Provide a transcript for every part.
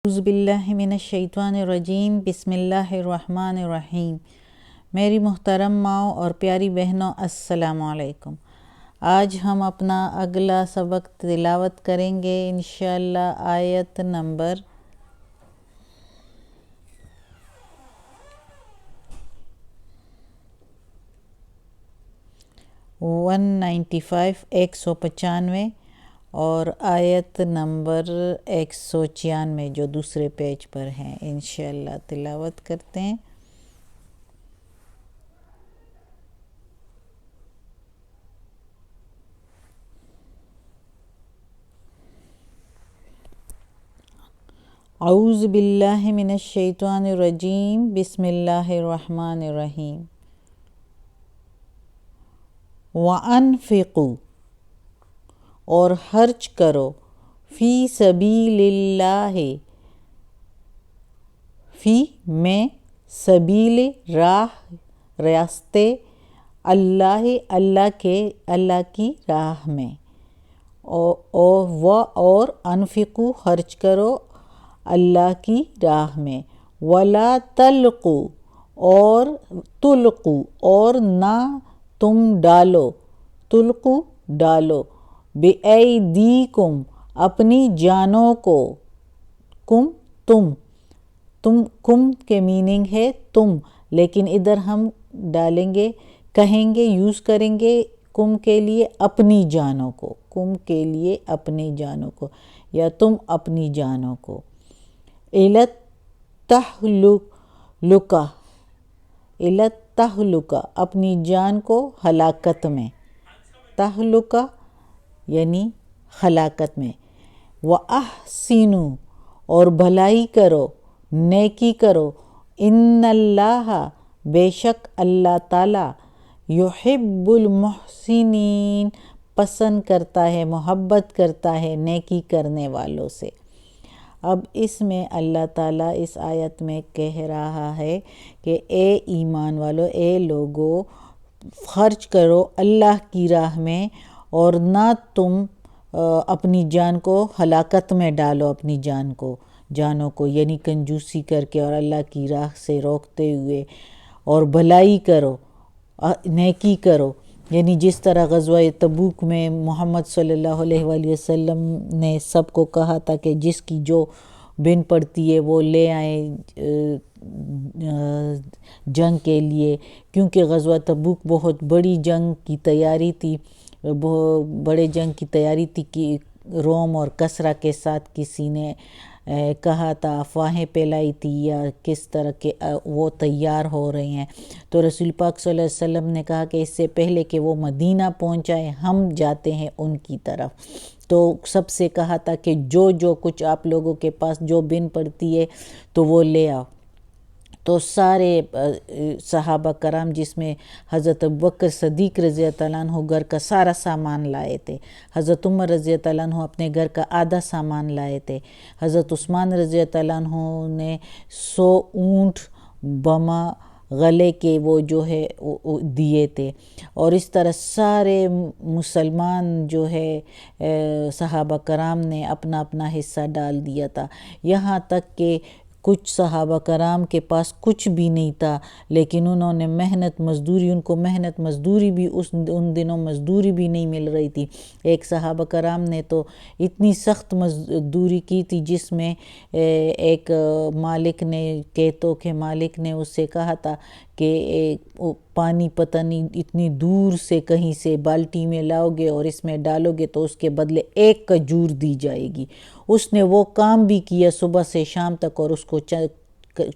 اعوذ باللہ من الشیطان الرجیم، بسم اللہ الرحمن الرحیم۔ میری محترم ماؤں اور پیاری بہنوں، السلام علیکم۔ آج ہم اپنا اگلا سبق تلاوت کریں گے انشاءاللہ آیت نمبر 195 195 اور آیت نمبر 196 جو دوسرے پیج پر ہیں، انشاءاللہ تلاوت کرتے ہیں۔ اعوذ باللہ من الشیطان الرجیم، بسم اللہ الرحمن الرحیم۔ وَأَنفِقُوا اور خرچ کرو، فی سبیل اللہ، فی میں، سبیل راہ، راستے، اللہ اللہ کی راہ میں، اور انفقوا خرچ کرو اللہ کی راہ میں، ولا تلقوا اور تلقوا اور نہ تم ڈالو، تلقوا ڈالو، بِأَیْدِیکُم اپنی جانوں کو، کم کے میننگ ہے تم، لیکن ادھر ہم ڈالیں گے، کہیں گے، یوز کریں گے کم کے لیے اپنی جانوں کو، کم کے لیے اپنی جانوں کو یا تم اپنی جانوں کو، التہلکہ اپنی جان کو ہلاکت میں، تہلکہ یعنی ہلاکت میں، وَأَحْسِنُوا اور بھلائی کرو، نیکی کرو، ان اللہ بے شک اللہ تعالی، یحب المحسنین پسند کرتا ہے، محبت کرتا ہے نیکی کرنے والوں سے۔ اب اس میں اللہ تعالیٰ اس آیت میں کہہ رہا ہے کہ اے ایمان والو، اے لوگو، خرچ کرو اللہ کی راہ میں اور نہ تم اپنی جان کو ہلاکت میں ڈالو، اپنی جانوں کو یعنی کنجوسی کر کے اور اللہ کی راہ سے روکتے ہوئے، اور بھلائی کرو، نیکی کرو، یعنی جس طرح غزوہ تبوک میں محمد صلی اللہ علیہ وآلہ وسلم نے سب کو کہا تھا کہ جس کی جو بن پڑتی ہے وہ لے آئیں جنگ کے لیے، کیونکہ غزوہ تبوک بہت بڑی جنگ کی تیاری تھی، بڑے جنگ کی تیاری تھی کہ روم اور کسریٰ کے ساتھ کسی نے کہا تھا، افواہیں پھیلائی تھی یا کس طرح کے وہ تیار ہو رہے ہیں، تو رسول پاک صلی اللہ علیہ وسلم نے کہا کہ اس سے پہلے کہ وہ مدینہ پہنچائے ہم جاتے ہیں ان کی طرف، تو سب سے کہا تھا کہ جو کچھ آپ لوگوں کے پاس جو بن پڑتی ہے تو وہ لے آؤ۔ تو سارے صحابہ کرام جس میں حضرت ابوبکر صدیق رضی اللہ عنہ گھر کا سارا سامان لائے تھے، حضرت عمر رضی اللہ عنہ اپنے گھر کا آدھا سامان لائے تھے، حضرت عثمان رضی اللہ عنہ نے 100 اونٹ بما غلے کے وہ جو ہے دیے تھے، اور اس طرح سارے مسلمان جو ہے صحابہ کرام نے اپنا اپنا حصہ ڈال دیا تھا، یہاں تک کہ کچھ صحابہ کرام کے پاس کچھ بھی نہیں تھا، لیکن انہوں نے محنت مزدوری، ان کو محنت مزدوری بھی ان دنوں مزدوری بھی نہیں مل رہی تھی۔ ایک صحابہ کرام نے تو اتنی سخت مزدوری کی تھی جس میں ایک مالک نے، کہتوں کے مالک نے اس سے کہا تھا کہ پانی پتہ نہیں اتنی دور سے کہیں سے بالٹی میں لاؤ گے اور اس میں ڈالو گے تو اس کے بدلے 1 کھجور دی جائے گی۔ اس نے وہ کام بھی کیا صبح سے شام تک، اور اس کو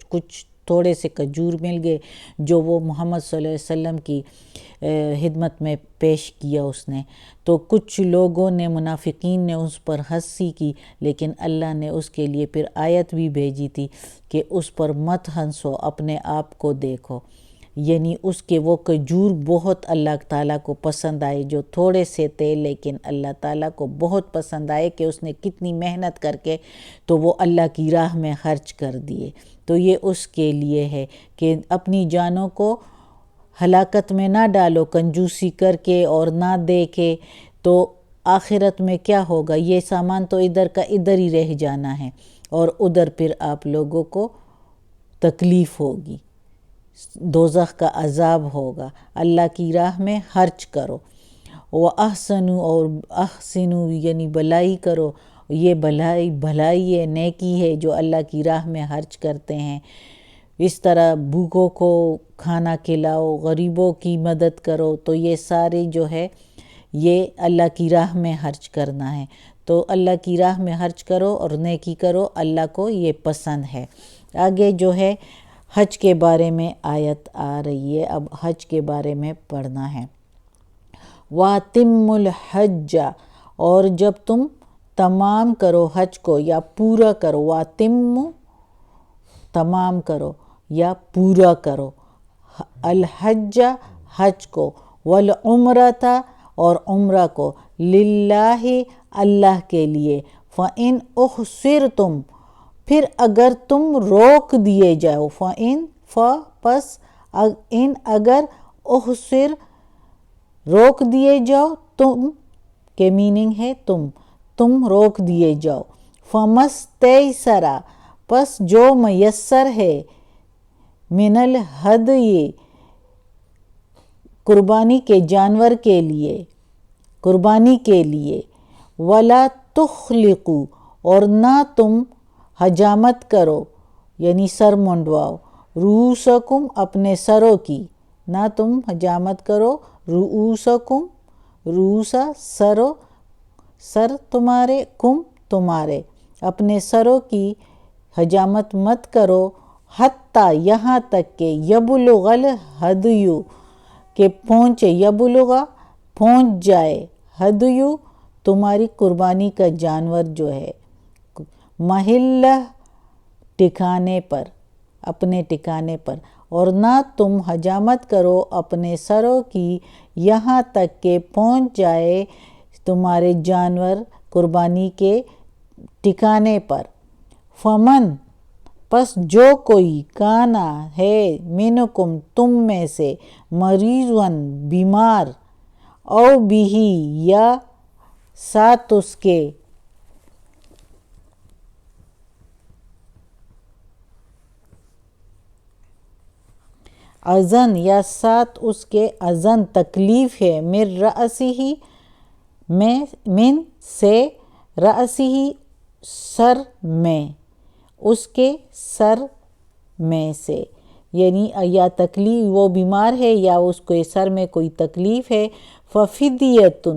کچھ تھوڑے سے کھجور مل گئے جو وہ محمد صلی اللہ علیہ وسلم کی خدمت میں پیش کیا اس نے۔ تو کچھ لوگوں نے، منافقین نے اس پر ہنسی کی، لیکن اللہ نے اس کے لیے پھر آیت بھی بھیجی تھی کہ اس پر مت ہنسو، اپنے آپ کو دیکھو، یعنی اس کے وہ کھجور بہت اللہ تعالیٰ کو پسند آئے، جو تھوڑے سے تھے لیکن اللہ تعالیٰ کو بہت پسند آئے کہ اس نے کتنی محنت کر کے تو وہ اللہ کی راہ میں خرچ کر دیے۔ تو یہ اس کے لیے ہے کہ اپنی جانوں کو ہلاکت میں نہ ڈالو کنجوسی کر کے اور نہ دے کے، تو آخرت میں کیا ہوگا؟ یہ سامان تو ادھر کا ادھر ہی رہ جانا ہے، اور ادھر پھر آپ لوگوں کو تکلیف ہوگی، دوزخ کا عذاب ہوگا۔ اللہ کی راہ میں خرچ کرو، وَأَحْسِنُوا اور احسنوا یعنی بھلائی کرو، یہ بھلائی ہے، نیکی ہے جو اللہ کی راہ میں خرچ کرتے ہیں۔ اس طرح بھوکوں کو کھانا کھلاؤ، غریبوں کی مدد کرو، تو یہ سارے جو ہے یہ اللہ کی راہ میں خرچ کرنا ہے۔ تو اللہ کی راہ میں خرچ کرو اور نیکی کرو، اللہ کو یہ پسند ہے۔ آگے جو ہے حج کے بارے میں آیت آ رہی ہے، اب حج کے بارے میں پڑھنا ہے۔ وَأَتِمُّوا الْحَجَّ اور جب تم تمام کرو حج کو یا پورا کرو، وَأَتِمُّوا تمام کرو یا پورا کرو، الحج حج کو، والعمرۃ اور عمرہ کو، للہ اللہ کے لیے، فَإِنْ أُحْصِرْتُمْ پھر اگر تم روک دیے جاؤ، پس ان اگر احصر روک دیے جاؤ، تم کے میننگ ہے تم روک دیے جاؤ، فَمَسْتَيْسَرَ پس جو میسر ہے، من الہدی قربانی کے جانور کے لیے، قربانی کے لیے، وَلَا تُخْلِقُوا اور نہ تم حجامت کرو یعنی سر منڈواؤ، رؤوسکم اپنے سروں کی، نہ تم حجامت کرو، رؤوسکم رؤوسا سر تمہارے، کم تمہارے، اپنے سروں کی حجامت مت کرو، حتیٰ یہاں تک کہ یبلغ الہدی کہ پہنچے، یبلغ پہنچ جائے، ہدی تمہاری قربانی کا جانور جو ہے، محلہ ٹھکانے پر، اپنے ٹھکانے پر، اور نہ تم حجامت کرو اپنے سروں کی یہاں تک کہ پہنچ جائے تمہارے جانور قربانی کے ٹھکانے پر، فمن پس جو کوئی کانا ہے، منکم تم میں سے، مریضاً بیمار، او بھی یا ساتھ اس کے، اذن یا ساتھ اس کے اذن تکلیف ہے، من رأسہ من سے، رأسہ سر میں، اس کے سر میں سے، یعنی یا تکلیف وہ بیمار ہے یا اس کے سر میں کوئی تکلیف ہے، ففدیۃ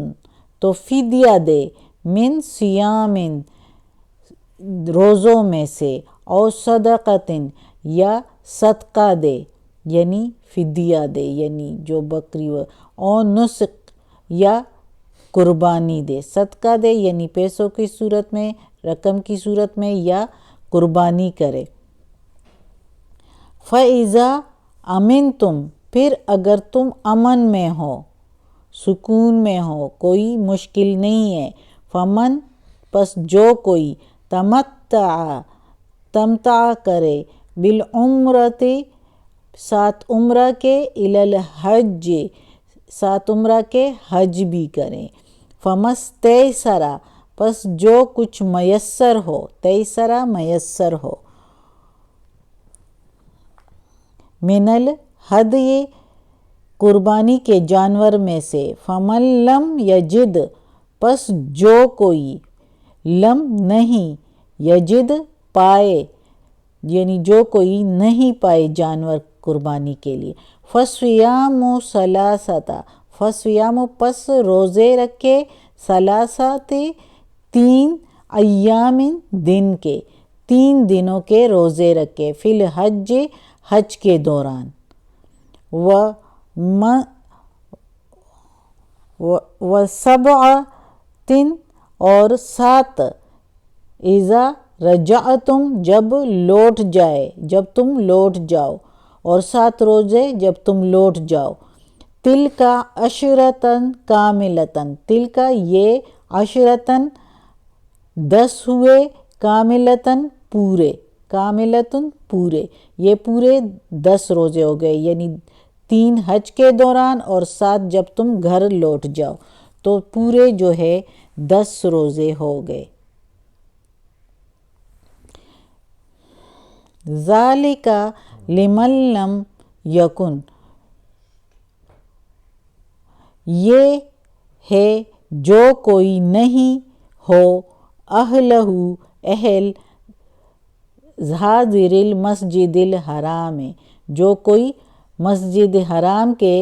تو فدیہ دے، من صیام روزوں میں سے، او صدقۃ یا صدقہ دے یعنی فدیہ دے یعنی جو بکری، او نسک یا قربانی دے، صدقہ دے یعنی پیسوں کی صورت میں، رقم کی صورت میں، یا قربانی کرے۔ فَإِذَا أَمِنْتُمْ پھر اگر تم امن میں ہو، سکون میں ہو، کوئی مشکل نہیں ہے، فمن پس جو کوئی، تمتع کرے، بالعمرۃ ساتھ عمرہ کے، الی الحج ساتھ عمرہ کے حج بھی کریں، فَمَسْتَيْسَرَ پس جو کچھ میسر ہو، تیسرا میسر ہو، من الہدی قربانی کے جانور میں سے، فَمَن لم یجد پس جو کوئی، لم نہیں، یجد پائے یعنی جو کوئی نہیں پائے جانور قربانی کے لیے، فَصِيَامُ ثَلَاثَةَ فَصِيَامُ پس روزے رکھے، ثلاثۃ 3 ایام دن کے، 3 دنوں کے روزے رکھے، فی الحج حج کے دوران، وَسَبْعَةٍ اور 7 اذا رجعتم جب لوٹ جائے، جب تم لوٹ جاؤ، اور 7 روزے جب تم لوٹ جاؤ، تلک عشرۃ کاملۃ تلک یہ عشرۃ 10 ہوئے، کاملۃ پورے، کاملۃ پورے، یہ پورے 10 روزے ہو گئے، یعنی 3 حج کے دوران اور 7 جب تم گھر لوٹ جاؤ، تو پورے جو ہے 10 روزے ہو گئے۔ ذالک لمن لم یکن، یہ ہے جو کوئی نہیں ہو اہلہ اہل حاضر المسجد الحرام، جو کوئی مسجد حرام کے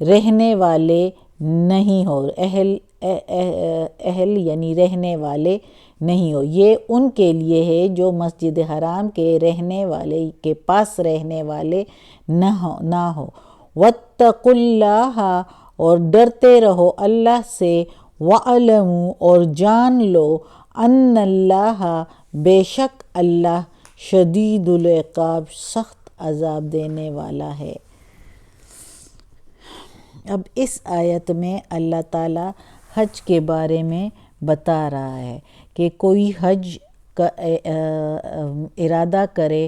رہنے والے نہیں ہو، اہل یعنی رہنے والے نہیں ہو، یہ ان کے لیے ہے جو مسجد حرام کے رہنے والے کے پاس رہنے والے نہ ہو۔ واتقوا اللہ، اور ڈرتے رہو اللہ سے، وَاعْلَمُوا، اور جان لو، ان اللہ، بے شک اللہ، شدید العقاب، سخت عذاب دینے والا ہے۔ اب اس آیت میں اللہ تعالیٰ حج کے بارے میں بتا رہا ہے کہ کوئی حج کا ارادہ کرے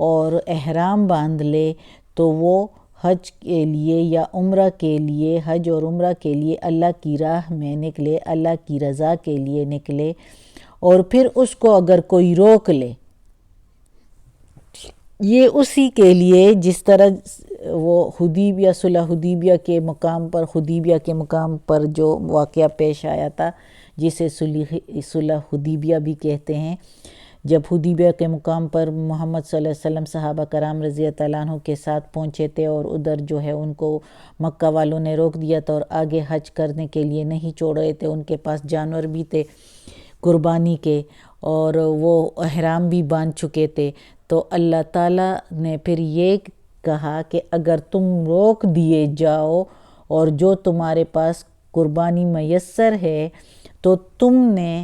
اور احرام باندھ لے تو وہ حج کے لیے یا عمرہ کے لیے، حج اور عمرہ کے لیے اللہ کی راہ میں نکلے، اللہ کی رضا کے لیے نکلے، اور پھر اس کو اگر کوئی روک لے، یہ اسی کے لیے جس طرح وہ حدیبیہ، صلح حدیبیہ کے مقام پر جو واقعہ پیش آیا تھا، جسے صلح حدیبیہ بھی کہتے ہیں، جب حدیبیہ کے مقام پر محمد صلی اللہ علیہ وسلم صحابہ کرام رضی اللہ عنہ کے ساتھ پہنچے تھے، اور ادھر جو ہے ان کو مکہ والوں نے روک دیا تھا اور آگے حج کرنے کے لیے نہیں چھوڑ رہے تھے، ان کے پاس جانور بھی تھے قربانی کے، اور وہ احرام بھی باندھ چکے تھے، تو اللہ تعالیٰ نے پھر یہ کہا کہ اگر تم روک دیے جاؤ اور جو تمہارے پاس قربانی میسر ہے تو تم نے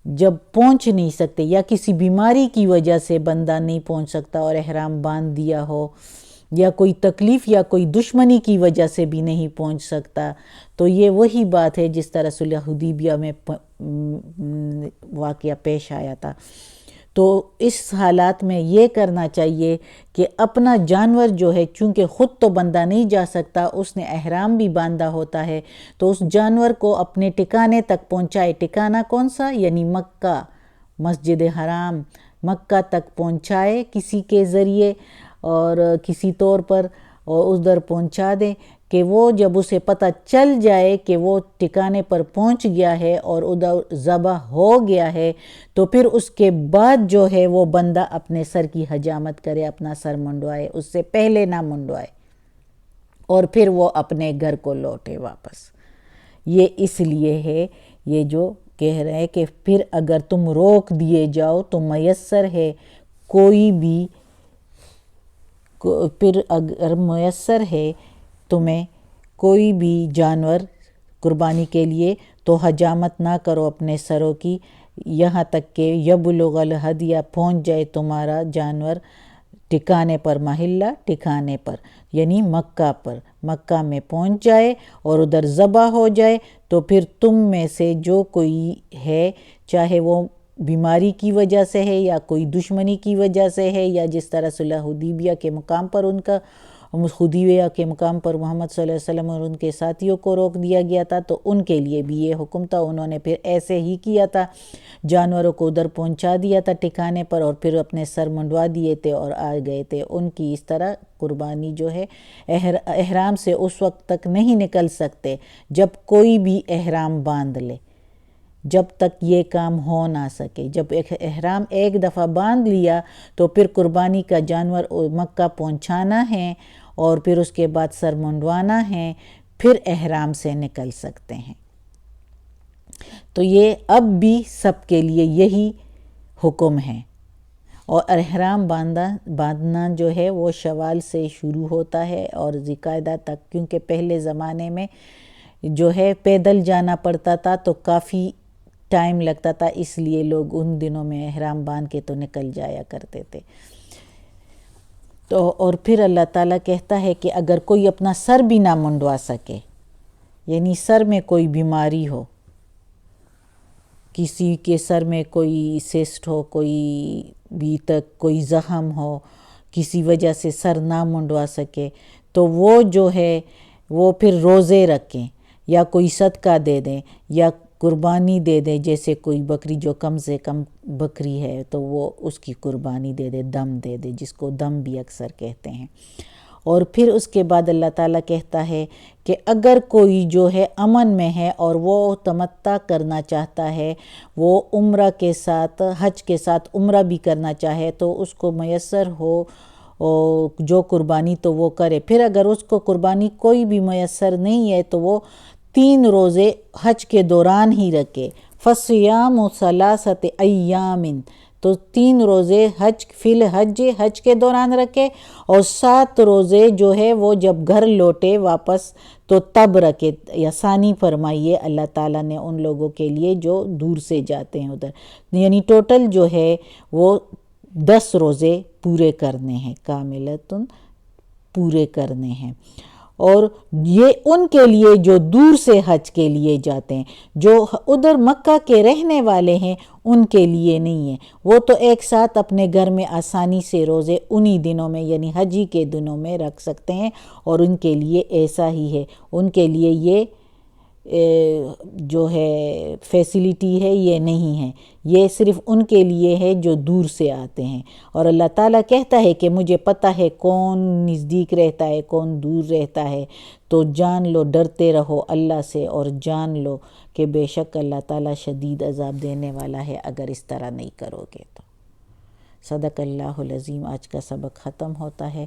جب پہنچ نہیں سکتے، یا کسی بیماری کی وجہ سے بندہ نہیں پہنچ سکتا اور احرام باندھ دیا ہو، یا کوئی تکلیف یا کوئی دشمنی کی وجہ سے بھی نہیں پہنچ سکتا، تو یہ وہی بات ہے جس طرح صلح حدیبیہ میں واقعہ پیش آیا تھا۔ تو اس حالات میں یہ کرنا چاہیے کہ اپنا جانور جو ہے، چونکہ خود تو بندہ نہیں جا سکتا، اس نے احرام بھی باندھا ہوتا ہے، تو اس جانور کو اپنے ٹھکانے تک پہنچائے۔ ٹھکانہ کون سا؟ یعنی مکہ، مسجد حرام، مکہ تک پہنچائے کسی کے ذریعے اور کسی طور پر، اور ادھر پہنچا دے کہ وہ جب اسے پتہ چل جائے کہ وہ ٹھکانے پر پہنچ گیا ہے اور ادھر ذبح ہو گیا ہے، تو پھر اس کے بعد جو ہے وہ بندہ اپنے سر کی حجامت کرے، اپنا سر منڈوائے، اس سے پہلے نہ منڈوائے، اور پھر وہ اپنے گھر کو لوٹے واپس۔ یہ اس لیے ہے، یہ جو کہہ رہے ہیں کہ پھر اگر تم روک دیے جاؤ تو میسر ہے کوئی بھی، پھر اگر میسر ہے تمہیں کوئی بھی جانور قربانی کے لیے تو حجامت نہ کرو اپنے سروں کی، یہاں تک کہ یبلغ الہدیہ، پہنچ جائے تمہارا جانور ٹھکانے پر، محلہ ٹھکانے پر یعنی مکہ پر، مکہ میں پہنچ جائے اور ادھر ذبح ہو جائے، تو پھر تم میں سے جو کوئی ہے، چاہے وہ بیماری کی وجہ سے ہے یا کوئی دشمنی کی وجہ سے ہے، یا جس طرح صلح حدیبیہ کے مقام پر حدیبیہ کے مقام پر محمد صلی اللہ علیہ وسلم اور ان کے ساتھیوں کو روک دیا گیا تھا، تو ان کے لیے بھی یہ حکم تھا، انہوں نے پھر ایسے ہی کیا تھا، جانوروں کو ادھر پہنچا دیا تھا ٹھکانے پر، اور پھر اپنے سر منڈوا دیے تھے اور آ گئے تھے۔ ان کی اس طرح قربانی جو ہے احرام سے اس وقت تک نہیں نکل سکتے جب کوئی بھی احرام باندھ لے، جب تک یہ کام ہو نہ سکے۔ جب احرام ایک دفعہ باندھ لیا تو پھر قربانی کا جانور مکہ پہنچانا ہے اور پھر اس کے بعد سر منڈوانا ہے، پھر احرام سے نکل سکتے ہیں۔ تو یہ اب بھی سب کے لیے یہی حکم ہے، اور احرام باندھنا جو ہے وہ شوال سے شروع ہوتا ہے اور ذوالقعدہ تک، کیونکہ پہلے زمانے میں جو ہے پیدل جانا پڑتا تھا تو کافی ٹائم لگتا تھا، اس لیے لوگ ان دنوں میں احرام باندھ کے تو نکل جایا کرتے تھے۔ تو اور پھر اللہ تعالیٰ کہتا ہے کہ اگر کوئی اپنا سر بھی نہ منڈوا سکے، یعنی سر میں کوئی بیماری ہو، کسی کے سر میں کوئی سسٹ ہو، کوئی بھی تک کوئی زخم ہو، کسی وجہ سے سر نہ منڈوا سکے، تو وہ جو ہے وہ پھر روزے رکھیں یا کوئی صدقہ دے دیں یا قربانی دے دے، جیسے کوئی بکری جو کم سے کم بکری ہے تو وہ اس کی قربانی دے دے، دم دے دے، جس کو دم بھی اکثر کہتے ہیں۔ اور پھر اس کے بعد اللہ تعالیٰ کہتا ہے کہ اگر کوئی جو ہے امن میں ہے اور وہ تمتع کرنا چاہتا ہے، وہ عمرہ کے ساتھ، حج کے ساتھ عمرہ بھی کرنا چاہے تو اس کو میسر ہو جو قربانی تو وہ کرے۔ پھر اگر اس کو قربانی کوئی بھی میسر نہیں ہے تو وہ 3 روزے حج کے دوران ہی رکھے۔ فَصِيَامُ ثَلَاثَةِ أَيَّامٍ، تو 3 روزے فی الحج، حج کے دوران رکھے، اور 7 روزے جو ہے وہ جب گھر لوٹے واپس تو تب رکھے۔ آسانی فرمائیے اللہ تعالیٰ نے ان لوگوں کے لیے جو دور سے جاتے ہیں ادھر، یعنی ٹوٹل جو ہے وہ 10 روزے پورے کرنے ہیں، کاملتاً پورے کرنے ہیں۔ اور یہ ان کے لیے جو دور سے حج کے لیے جاتے ہیں، جو ادھر مکہ کے رہنے والے ہیں ان کے لیے نہیں ہے، وہ تو ایک ساتھ اپنے گھر میں آسانی سے روزے انہی دنوں میں یعنی حجی کے دنوں میں رکھ سکتے ہیں، اور ان کے لیے ایسا ہی ہے، ان کے لیے یہ جو ہے فیسلٹی ہے یہ نہیں ہے، یہ صرف ان کے لیے ہے جو دور سے آتے ہیں۔ اور اللہ تعالیٰ کہتا ہے کہ مجھے پتہ ہے کون نزدیک رہتا ہے کون دور رہتا ہے، تو جان لو، ڈرتے رہو اللہ سے، اور جان لو کہ بے شک اللہ تعالیٰ شدید عذاب دینے والا ہے اگر اس طرح نہیں کرو گے تو۔ صدق اللہ العظیم۔ آج کا سبق ختم ہوتا ہے۔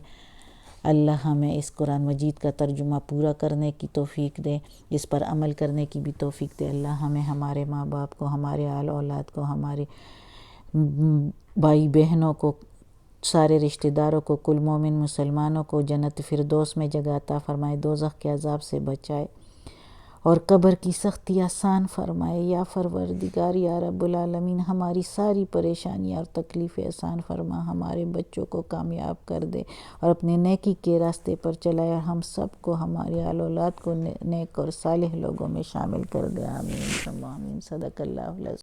اللہ ہمیں اس قرآن مجید کا ترجمہ پورا کرنے کی توفیق دے، اس پر عمل کرنے کی بھی توفیق دے۔ اللہ ہمیں، ہمارے ماں باپ کو، ہمارے آل اولاد کو، ہمارے بھائی بہنوں کو، سارے رشتہ داروں کو، کل مومن مسلمانوں کو جنت فردوس میں جگہ عطا فرمائے، دوزخ کے عذاب سے بچائے، اور قبر کی سختی آسان فرمائے۔ یا پروردگار، یا رب العالمین، ہماری ساری پریشانیاں اور تکلیفیں آسان فرما، ہمارے بچوں کو کامیاب کر دے اور اپنے نیکی کے راستے پر چلائے، اور ہم سب کو، ہمارے آل اولاد کو نیک اور صالح لوگوں میں شامل کر دے۔ آمین ثم آمین۔ صدق اللہ العظیم۔